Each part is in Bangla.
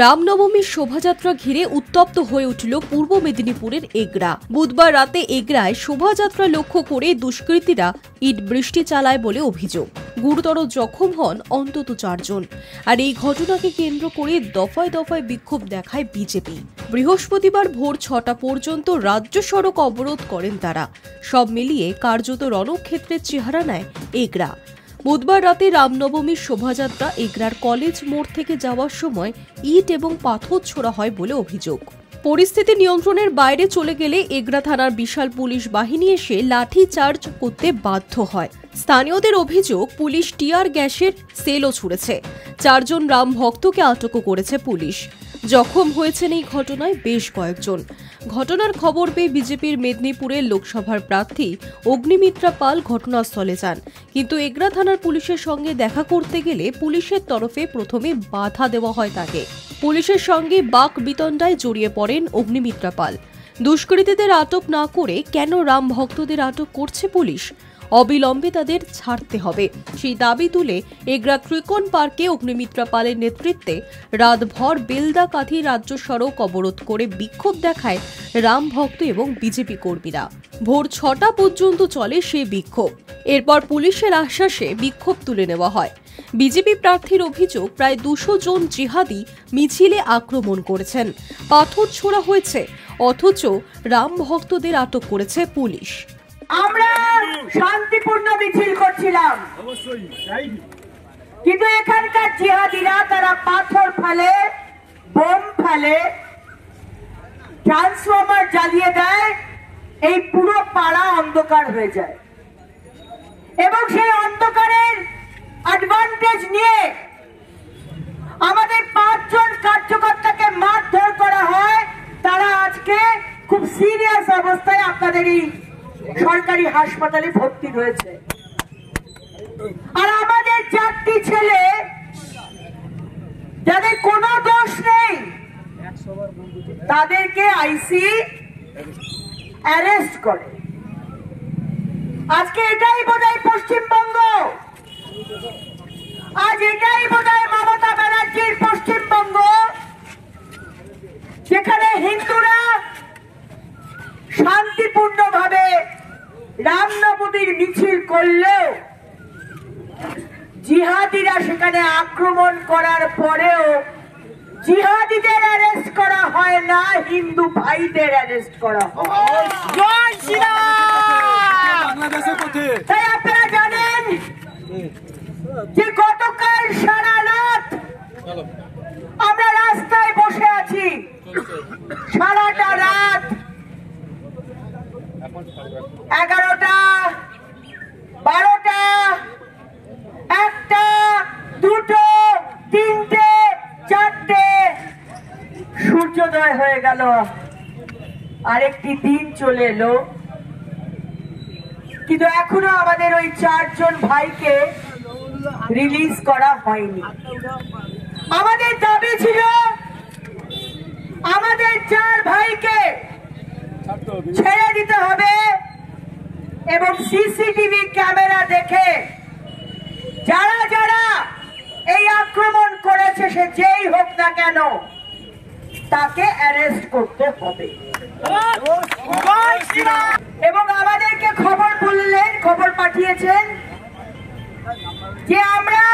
রামনবমীর শোভাযাত্রা ঘিরে উত্তপ্ত হয়ে উঠল পূর্ব মেদিনীপুরের এগরা। বুধবার রাতে এগরায় শোভাযাত্রা লক্ষ্য করে দুষ্কৃতীরা ইট বৃষ্টি চালায় বলে অভিযোগ। গুরুতর জখম হন অন্তত 4 জন। আর এই ঘটনাকে কেন্দ্র করে দফায় দফায় বিক্ষোভ দেখায় বিজেপি। বৃহস্পতিবার ভোর 6টা পর্যন্ত রাজ্য সড়ক অবরোধ করেন তারা। সব মিলিয়ে কার্যত রণক্ষেত্রের চেহারা নেয় এগরা। বুধবার রাতে রামনবমীর শোভাযাত্রা এগরার কলেজ মোড় থেকে যাওয়ার সময় ইট এবং পাথর ছোড়া হয় বলে অভিযোগ। পরিস্থিতি নিয়ন্ত্রণের বাইরে চলে গেলে এগরা থানার বিশাল পুলিশ বাহিনী এসে লাঠি চার্জ করতে বাধ্য হয়। স্থানীয়দের অভিযোগ, পুলিশ টিয়ার গ্যাসের সেলও ছুড়েছে। 4 জন রাম ভক্তকে আটকও করেছে পুলিশ। জখম হয়েছেন এই ঘটনায় বেশ কয়েকজন। ঘটনার খবর পেয়ে বিজেপির মেদিনীপুরের লোকসভার প্রার্থী অগ্নিমিত্রা পাল ঘটনাস্থলে যান, কিন্তু এগরা থানার পুলিশের সঙ্গে দেখা করতে গেলে পুলিশের তরফে প্রথমে বাধা দেওয়া হয় তাকে। পুলিশের সঙ্গে বাক বিতণ্ডায় জড়িয়ে পড়েন অগ্নিমিত্রা পাল। দুষ্কৃতীদের আটক না করে কেন রাম ভক্তদের আটক করছে পুলিশ? অবিলম্বে তাদের ছাড়তে হবে, সেই দাবি তুলে এগরা ত্রিকোণ পার্কে অগ্নিমিত্রা পালের নেতৃত্বে রাতভর বেলদাকাঠি রাজ্য সড়ক অবরোধ করে বিক্ষোভ দেখায় রাম ভক্ত এবং বিজেপি কর্মীরা। ভোর 6টা পর্যন্ত চলে সেই বিক্ষোভ। এরপর পুলিশের আশ্বাসে বিক্ষোভ তুলে নেওয়া হয়। বিজেপি প্রার্থীর অভিযোগ, প্রায় 200 জন জিহাদি মিছিলে আক্রমণ করেছেন, পাথর ছোড়া হয়েছে, অথচ রাম ভক্তদের আটক করেছে পুলিশ। আমরা শান্তিপূর্ণ মিছিল করছিলাম, কিন্তু এখানকার জিহাদিরা তারা পাথর ফেলে, বোম ফেলে, ট্রান্সফরমার জ্বালিয়ে দেয়, এই পুরো পাড়া অন্ধকার হয়ে যায় এবং সেই অন্ধকারের অ্যাডভান্টেজ নিয়ে আমাদের 5 জন কার্যকর্তাকে মারধর করা হয়। তারা আজকে খুব সিরিয়াস অবস্থায় আপনাদের এই সরকারি হাসপাতালে ভর্তি রয়েছে। আর আমাদের 4টি ছেলে যাদের কোনো দোষ নেই তাদেরকে আইসি অ্যারেস্ট করে। আজকে এটাই বোধহয় পশ্চিমবঙ্গ, আজ এটাই বোধহয় মমতা ব্যানার্জির পশ্চিমবঙ্গ, যেখানে হিন্দুরা শান্তিপূর্ণভাবে রামনবমীর মিছিল করলেও জিহাদিরা সেখানে আক্রমণ করার পরেও জিহাদিদের অ্যারেস্ট করা হয় না, হিন্দু ভাইদের অ্যারেস্ট করা হয়। তাই আপনারা জানেন যে গতকাল সারা রাত আমরা রাস্তায় বসে আছি, সারাটা রাত 11টা, 12টা, 1টা, 2টো, 3টে, 4টে, সূর্যোদয় হয়ে গেল, আরেকটি দিন চলে এলো, কিন্তু এখনো আমাদের ওই 4 জন ভাইকে রিলিজ করা হয়নি। আমাদের দাবি ছিল আমাদের 4 ভাইকে ছেড়ে দিতে হবে এবং সিসিটিভি ক্যামেরা দেখে যারা যারা এই আক্রমণ করেছে, সে যেই হোক না কেন, তাকে অ্যারেস্ট করতে হবে। এবং আমাদেরকে খবর পাঠিয়েছেন যে আমরা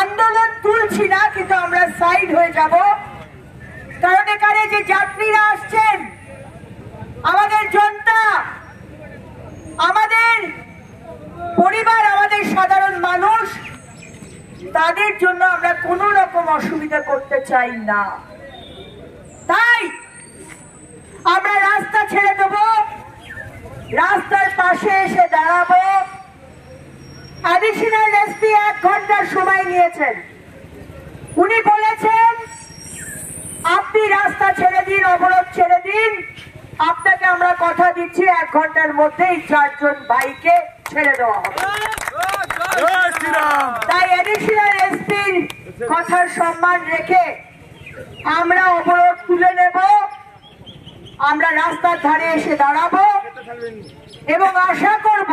আন্দোলন তুলছি না, কিন্তু আমরা সাইড হয়ে যাব, কারণ এখানে যে যাত্রীরা আসছেন, আমাদের জনতা, আমাদের পরিবার, আমাদের সাধারণ মানুষ, তাদের জন্য আমরা কোনো রকম অসুবিধা করতে চাই না। তাই আমরা রাস্তা ছেড়ে দেব, রাস্তার পাশে এসে দাঁড়াবো। অ্যাডিশনাল এসপি 1 ঘন্টার সময় নিয়েছেন। উনি বলেছেন আপনি রাস্তা ছেড়ে দিন, অবরোধ ছেড়ে দিন, আপনাকে আমরা কথা দিচ্ছি 1 ঘন্টার মধ্যেই 4 জন ভাইকে ছেড়ে দেওয়া হবে। তাই অ্যাডিশনাল এসপির কথার সম্মান রেখে আমরা অবরোধ তুলে নেব, আমরা রাস্তার ধারে এসে দাঁড়াবো এবং আশা করব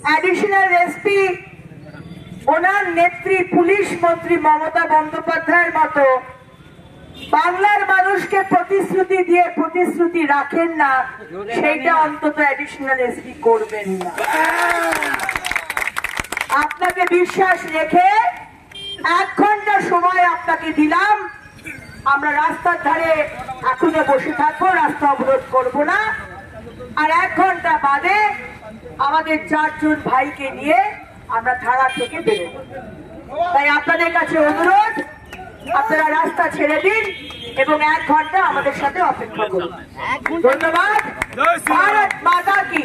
অ্যাডিশনাল এসপি ওনার নেত্রী পুলিশ মন্ত্রী মমতা বন্দ্যোপাধ্যায়ের মতো বাংলার মানুষকে প্রতিশ্রুতি দিয়ে প্রতিশ্রুতি রাখেন না, সেইটা অন্তত অ্যাডিশনাল এসপি করবেন না। আপনাকে বিশ্বাস রেখে 1 ঘন্টা সময় আপনাকে দিলাম। আমরা রাস্তার ধারে এখনো বসে থাকবো, রাস্তা অবরোধ করবো না। আর 1 ঘন্টা বাদে আমাদের 4 জন ভাইকে নিয়ে আমরা ধারা থেকে বেরোবো। তাই আপনাদের কাছে অনুরোধ, আপনারা রাস্তা ছেড়ে দিন এবং 1 ঘন্টা আমাদের সাথে অপেক্ষা করুন। ধন্যবাদ। ভারত মাতা কি।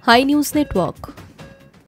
High news network.